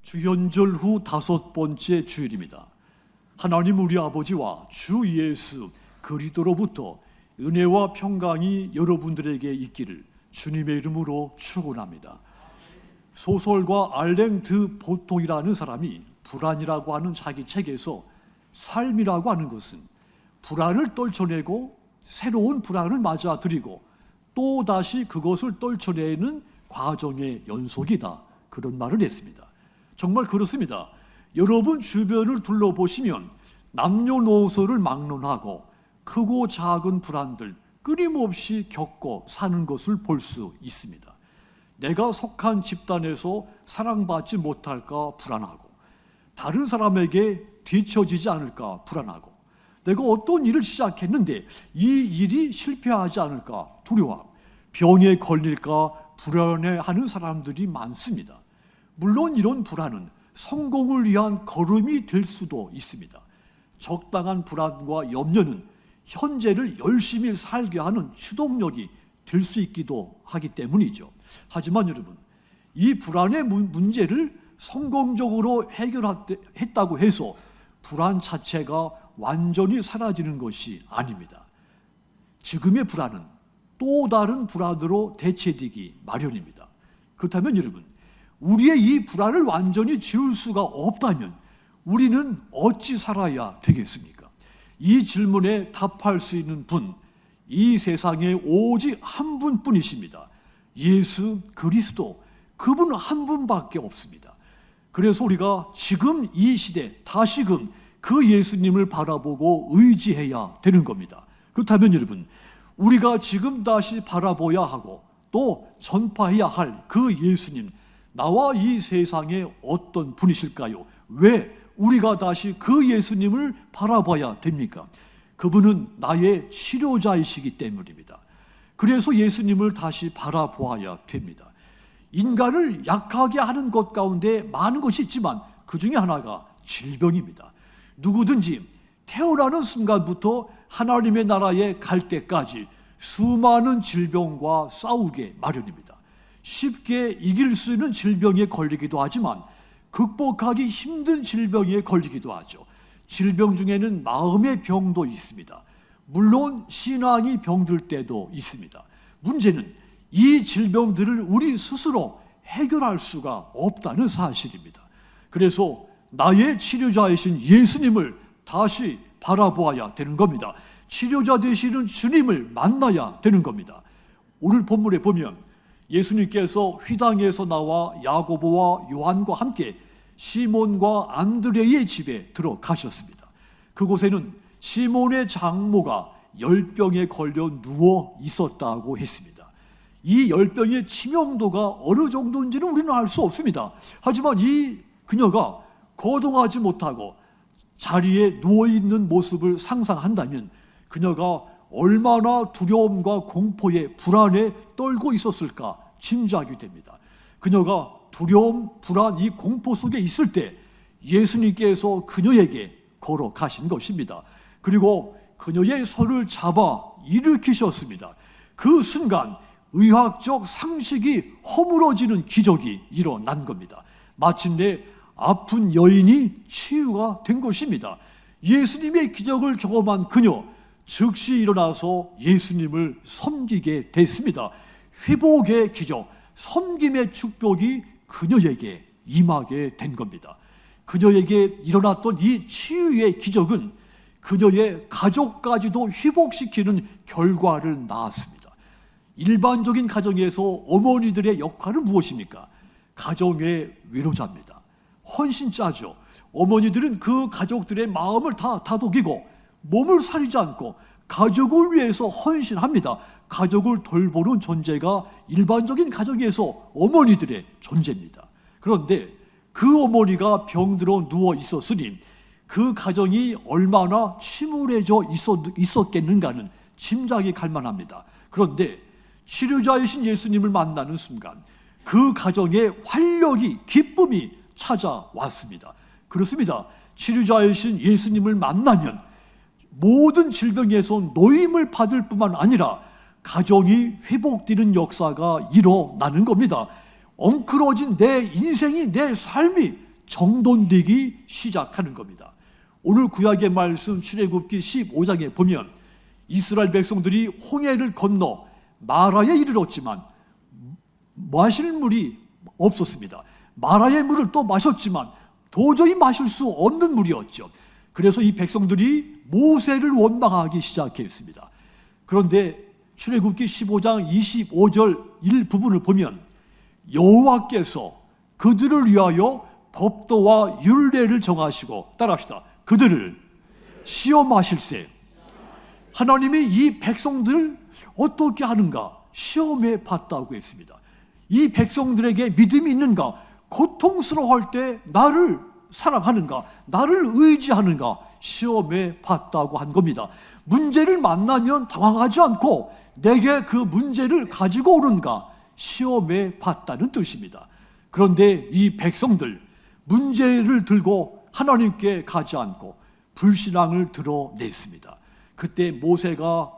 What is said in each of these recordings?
주현절 후 5번째 주일입니다. 하나님 우리 아버지와 주 예수 그리스도로부터 은혜와 평강이 여러분들에게 있기를 주님의 이름으로 축원합니다. 소설가 알랭 드 보통이라는 사람이 불안이라고 하는 자기 책에서 삶이라고 하는 것은 불안을 떨쳐내고 새로운 불안을 맞아들이고 또다시 그것을 떨쳐내는 과정의 연속이다, 그런 말을 했습니다. 정말 그렇습니다. 여러분 주변을 둘러보시면 남녀노소를 막론하고 크고 작은 불안들 끊임없이 겪고 사는 것을 볼 수 있습니다. 내가 속한 집단에서 사랑받지 못할까 불안하고, 다른 사람에게 뒤처지지 않을까 불안하고, 내가 어떤 일을 시작했는데 이 일이 실패하지 않을까 두려워하고, 병에 걸릴까 불안해하는 사람들이 많습니다. 물론 이런 불안은 성공을 위한 걸음이 될 수도 있습니다. 적당한 불안과 염려는 현재를 열심히 살게 하는 추동력이 될 수 있기도 하기 때문이죠. 하지만 여러분, 이 불안의 문제를 성공적으로 해결했다고 해서 불안 자체가 완전히 사라지는 것이 아닙니다. 지금의 불안은 또 다른 불안으로 대체되기 마련입니다. 그렇다면 여러분, 우리의 이 불안을 완전히 지울 수가 없다면 우리는 어찌 살아야 되겠습니까? 이 질문에 답할 수 있는 분, 이 세상에 오직 한 분뿐이십니다. 예수 그리스도, 그분 한 분밖에 없습니다. 그래서 우리가 지금 이 시대 다시금 그 예수님을 바라보고 의지해야 되는 겁니다. 그렇다면 여러분, 우리가 지금 다시 바라봐야 하고 또 전파해야 할 그 예수님, 나와 이 세상에 어떤 분이실까요? 왜 우리가 다시 그 예수님을 바라봐야 됩니까? 그분은 나의 치료자이시기 때문입니다. 그래서 예수님을 다시 바라보아야 됩니다. 인간을 약하게 하는 것 가운데 많은 것이 있지만 그 중에 하나가 질병입니다. 누구든지 태어나는 순간부터 하나님의 나라에 갈 때까지 수많은 질병과 싸우게 마련입니다. 쉽게 이길 수 있는 질병에 걸리기도 하지만 극복하기 힘든 질병에 걸리기도 하죠. 질병 중에는 마음의 병도 있습니다. 물론 신앙이 병들 때도 있습니다. 문제는 이 질병들을 우리 스스로 해결할 수가 없다는 사실입니다. 그래서 나의 치료자이신 예수님을 다시 바라보아야 되는 겁니다. 치료자 되시는 주님을 만나야 되는 겁니다. 오늘 본문에 보면 예수님께서 휘당에서 나와 야고보와 요한과 함께 시몬과 안드레의 집에 들어가셨습니다. 그곳에는 시몬의 장모가 열병에 걸려 누워 있었다고 했습니다. 이 열병의 치명도가 어느 정도인지는 우리는 알 수 없습니다. 하지만 이 그녀가 거동하지 못하고 자리에 누워있는 모습을 상상한다면 그녀가 얼마나 두려움과 공포에 불안에 떨고 있었을까 짐작이 됩니다. 그녀가 두려움, 불안, 이 공포 속에 있을 때 예수님께서 그녀에게 걸어가신 것입니다. 그리고 그녀의 손을 잡아 일으키셨습니다. 그 순간 의학적 상식이 허물어지는 기적이 일어난 겁니다. 마침내 아픈 여인이 치유가 된 것입니다. 예수님의 기적을 경험한 그녀, 즉시 일어나서 예수님을 섬기게 됐습니다. 회복의 기적, 섬김의 축복이 그녀에게 임하게 된 겁니다. 그녀에게 일어났던 이 치유의 기적은 그녀의 가족까지도 회복시키는 결과를 낳았습니다. 일반적인 가정에서 어머니들의 역할은 무엇입니까? 가정의 위로자입니다. 헌신자죠. 어머니들은 그 가족들의 마음을 다 다독이고 몸을 사리지 않고 가족을 위해서 헌신합니다. 가족을 돌보는 존재가 일반적인 가정에서 어머니들의 존재입니다. 그런데 그 어머니가 병들어 누워 있었으니 그 가정이 얼마나 침울해져 있었겠는가는 짐작이 갈 만합니다. 그런데 치료자이신 예수님을 만나는 순간 그 가정에 활력이, 기쁨이 찾아왔습니다. 그렇습니다. 치료자이신 예수님을 만나면 모든 질병에서 노임을 받을 뿐만 아니라 가정이 회복되는 역사가 일어나는 겁니다. 엉클어진 내 인생이, 내 삶이 정돈되기 시작하는 겁니다. 오늘 구약의 말씀 출애굽기 15장에 보면 이스라엘 백성들이 홍해를 건너 마라에 이르렀지만 마실 물이 없었습니다. 마라의 물을 또 마셨지만 도저히 마실 수 없는 물이었죠. 그래서 이 백성들이 모세를 원망하기 시작했습니다. 그런데 출애굽기 15장 25절 일부분을 보면 여호와께서 그들을 위하여 법도와 율례를 정하시고, 따라합시다, 그들을 시험하실세. 하나님이 이 백성들을 어떻게 하는가 시험해 봤다고 했습니다. 이 백성들에게 믿음이 있는가, 고통스러워할 때 나를 사랑하는가, 나를 의지하는가 시험해 봤다고 한 겁니다. 문제를 만나면 당황하지 않고 내게 그 문제를 가지고 오는가 시험해 봤다는 뜻입니다. 그런데 이 백성들 문제를 들고 하나님께 가지 않고 불신앙을 드러냈습니다. 그때 모세가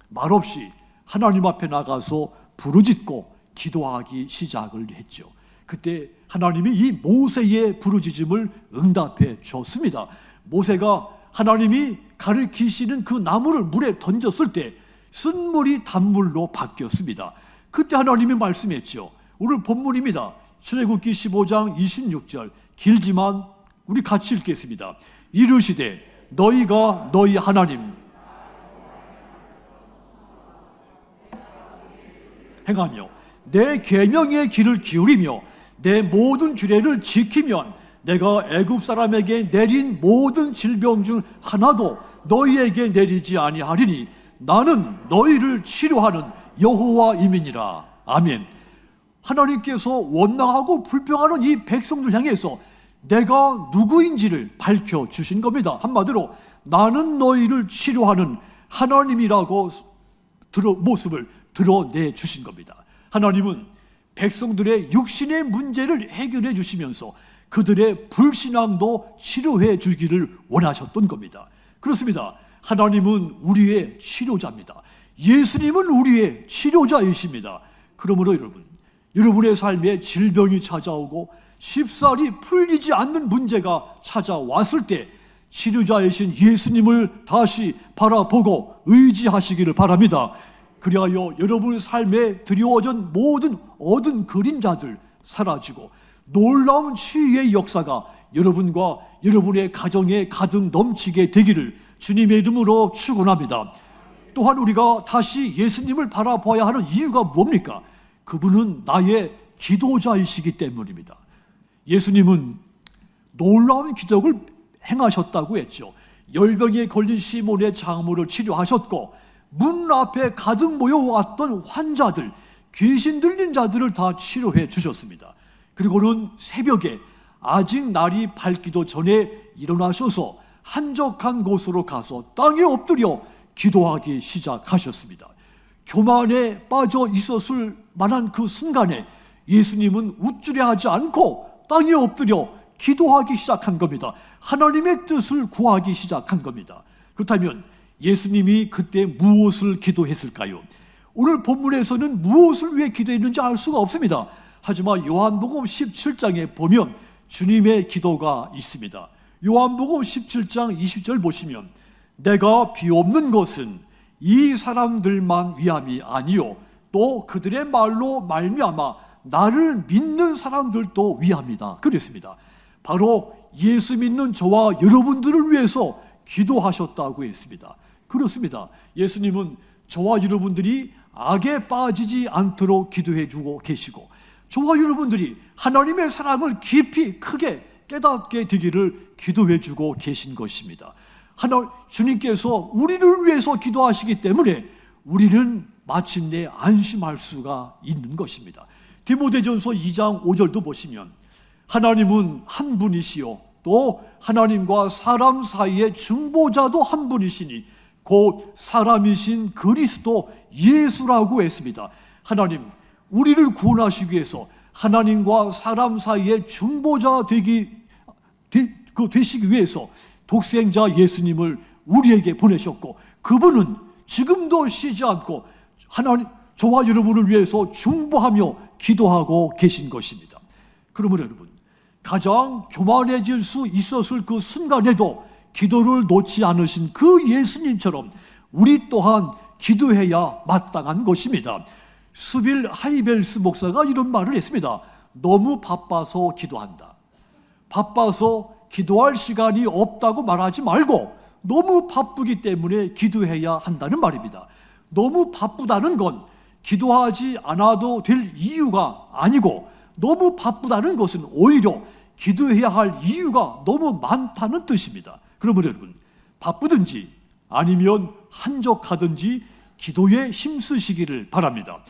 말없이 하나님 앞에 나가서 부르짖고 기도하기 시작을 했죠. 그때 하나님이 이 모세의 부르짖음을 응답해 줬습니다. 모세가 하나님이 가르치시는 그 나무를 물에 던졌을 때 쓴물이 단물로 바뀌었습니다. 그때 하나님이 말씀했죠. 오늘 본문입니다. 출애굽기 15장 26절, 길지만 우리 같이 읽겠습니다. 이르시되 너희가 너희 하나님 행하며 내 계명의 길을 기울이며 내 모든 규례를 지키면 내가 애굽 사람에게 내린 모든 질병 중 하나도 너희에게 내리지 아니하리니 나는 너희를 치료하는 여호와임이니라. 아멘. 하나님께서 원망하고 불평하는 이 백성들 향해서 내가 누구인지를 밝혀주신 겁니다. 한마디로 나는 너희를 치료하는 하나님이라고 모습을 드러내 주신 겁니다. 하나님은 백성들의 육신의 문제를 해결해 주시면서 그들의 불신앙도 치료해 주기를 원하셨던 겁니다. 그렇습니다. 하나님은 우리의 치료자입니다. 예수님은 우리의 치료자이십니다. 그러므로 여러분의 삶에 질병이 찾아오고 쉽사리 풀리지 않는 문제가 찾아왔을 때 치료자이신 예수님을 다시 바라보고 의지하시기를 바랍니다. 그리하여 여러분의 삶에 드리워진 모든 어두운 그림자들 사라지고 놀라운 치유의 역사가 여러분과 여러분의 가정에 가득 넘치게 되기를 주님의 이름으로 축원합니다. 또한 우리가 다시 예수님을 바라봐야 하는 이유가 뭡니까? 그분은 나의 기도자이시기 때문입니다. 예수님은 놀라운 기적을 행하셨다고 했죠. 열병에 걸린 시몬의 장모를 치료하셨고 문 앞에 가득 모여왔던 환자들, 귀신 들린 자들을 다 치료해 주셨습니다. 그리고는 새벽에 아직 날이 밝기도 전에 일어나셔서 한적한 곳으로 가서 땅에 엎드려 기도하기 시작하셨습니다. 교만에 빠져 있었을 만한 그 순간에 예수님은 우쭐해하지 않고 땅에 엎드려 기도하기 시작한 겁니다. 하나님의 뜻을 구하기 시작한 겁니다. 그렇다면 예수님이 그때 무엇을 기도했을까요? 오늘 본문에서는 무엇을 위해 기도했는지 알 수가 없습니다. 하지만 요한복음 17장에 보면 주님의 기도가 있습니다. 요한복음 17장 20절 보시면 내가 비옵는 것은 이 사람들만 위함이 아니요 또 그들의 말로 말미암아 나를 믿는 사람들도 위함이다 그랬습니다. 바로 예수 믿는 저와 여러분들을 위해서 기도하셨다고 했습니다. 그렇습니다. 예수님은 저와 여러분들이 악에 빠지지 않도록 기도해 주고 계시고 저와 여러분들이 하나님의 사랑을 깊이 크게 깨닫게 되기를 기도해 주고 계신 것입니다. 주님께서 우리를 위해서 기도하시기 때문에 우리는 마침내 안심할 수가 있는 것입니다. 디모데전서 2장 5절도 보시면 하나님은 한 분이시요 또 하나님과 사람 사이의 중보자도 한 분이시니 곧 사람이신 그리스도 예수라고 했습니다. 하나님, 우리를 구원하시기 위해서 하나님과 사람 사이의 중보자 되시기 위해서 독생자 예수님을 우리에게 보내셨고 그분은 지금도 쉬지 않고 저와 여러분을 위해서 중보하며 기도하고 계신 것입니다. 그러므로 여러분, 가장 교만해질 수 있었을 그 순간에도 기도를 놓지 않으신 그 예수님처럼 우리 또한 기도해야 마땅한 것입니다. 수빌 하이벨스 목사가 이런 말을 했습니다. 너무 바빠서 기도한다. 바빠서 기도할 시간이 없다고 말하지 말고 너무 바쁘기 때문에 기도해야 한다는 말입니다. 너무 바쁘다는 건 기도하지 않아도 될 이유가 아니고, 너무 바쁘다는 것은 오히려 기도해야 할 이유가 너무 많다는 뜻입니다. 그러면 여러분, 바쁘든지 아니면 한적하든지 기도에 힘쓰시기를 바랍니다.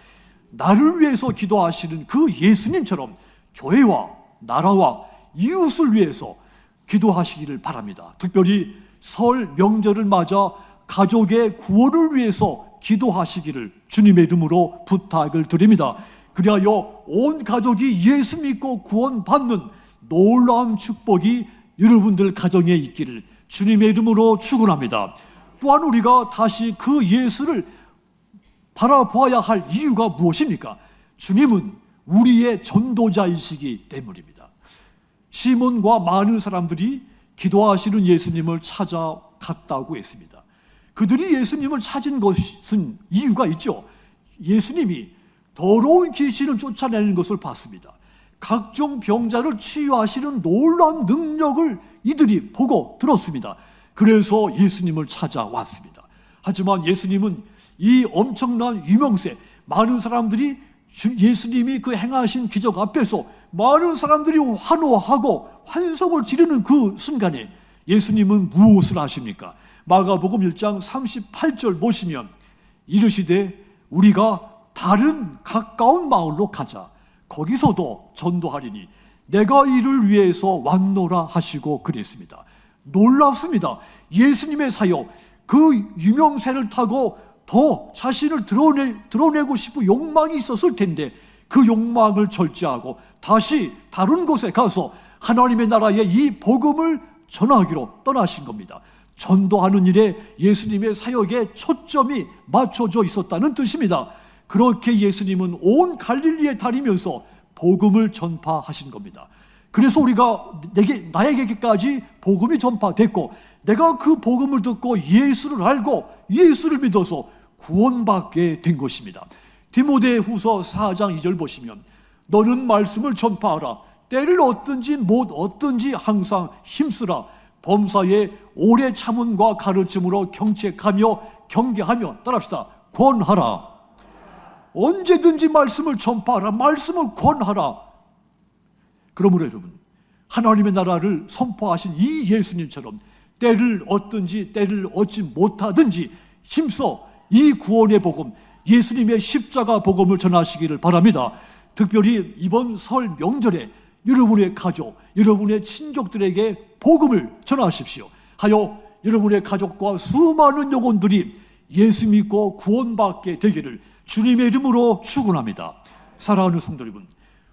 나를 위해서 기도하시는 그 예수님처럼 교회와 나라와 이웃을 위해서 기도하시기를 바랍니다. 특별히 설 명절을 맞아 가족의 구원을 위해서 기도하시기를 주님의 이름으로 부탁을 드립니다. 그리하여 온 가족이 예수 믿고 구원받는 놀라운 축복이 여러분들 가정에 있기를 주님의 이름으로 축원합니다. 또한 우리가 다시 그 예수를 바라보아야 할 이유가 무엇입니까? 주님은 우리의 전도자이시기 때문입니다. 시몬과 많은 사람들이 기도하시는 예수님을 찾아갔다고 했습니다. 그들이 예수님을 찾은 것은 이유가 있죠. 예수님이 더러운 귀신을 쫓아내는 것을 봤습니다. 각종 병자를 치유하시는 놀라운 능력을 이들이 보고 들었습니다. 그래서 예수님을 찾아왔습니다. 하지만 예수님은 이 엄청난 유명세, 많은 사람들이 예수님이 그 행하신 기적 앞에서 많은 사람들이 환호하고 환성을 지르는 그 순간에 예수님은 무엇을 하십니까? 마가복음 1장 38절 보시면 이르시되 우리가 다른 가까운 마을로 가자. 거기서도 전도하리니 내가 이를 위해서 왔노라 하시고 그랬습니다. 놀랍습니다. 예수님의 사역, 그 유명세를 타고 더 자신을 드러내고 싶은 욕망이 있었을 텐데 그 욕망을 절제하고 다시 다른 곳에 가서 하나님의 나라의 이 복음을 전하기로 떠나신 겁니다. 전도하는 일에 예수님의 사역에 초점이 맞춰져 있었다는 뜻입니다. 그렇게 예수님은 온 갈릴리에 다니면서 복음을 전파하신 겁니다. 그래서 우리가 나에게까지 복음이 전파됐고 내가 그 복음을 듣고 예수를 알고 예수를 믿어서 구원받게 된 것입니다. 디모데후서 4장 2절 보시면 너는 말씀을 전파하라. 때를 얻든지 못 얻든지 항상 힘쓰라. 범사에 오래 참음과 가르침으로 경책하며 경계하며 따라합시다. 권하라. 언제든지 말씀을 전파하라. 말씀을 권하라. 그러므로 여러분, 하나님의 나라를 선포하신 이 예수님처럼 때를 얻든지 때를 얻지 못하든지 힘써 이 구원의 복음, 예수님의 십자가 복음을 전하시기를 바랍니다. 특별히 이번 설 명절에 여러분의 가족, 여러분의 친족들에게 복음을 전하십시오. 하여 여러분의 가족과 수많은 영혼들이 예수 믿고 구원받게 되기를 주님의 이름으로 축원합니다. 사랑하는 성도 여러분,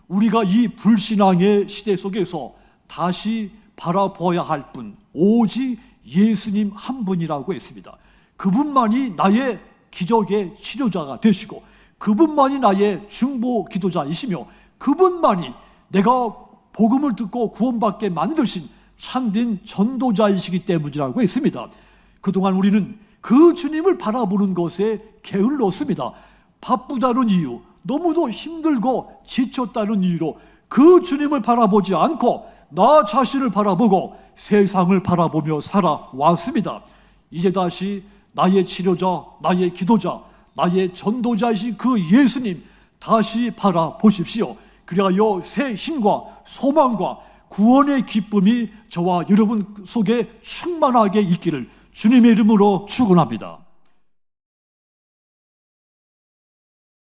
우리가 이 불신앙의 시대 속에서 다시 바라보아야 할 분, 오직 예수님 한 분이라고 했습니다. 그분만이 나의 기적의 치료자가 되시고 그분만이 나의 중보 기도자이시며 그분만이 내가 복음을 듣고 구원받게 만드신 참된 전도자이시기 때문이라고 했습니다. 그동안 우리는 그 주님을 바라보는 것에 게을렀습니다. 바쁘다는 이유, 너무도 힘들고 지쳤다는 이유로 그 주님을 바라보지 않고 나 자신을 바라보고 세상을 바라보며 살아왔습니다. 이제 다시 나의 치료자, 나의 기도자, 나의 전도자이신 그 예수님 다시 바라보십시오. 그리하여 새 힘과 소망과 구원의 기쁨이 저와 여러분 속에 충만하게 있기를 주님의 이름으로 축원합니다.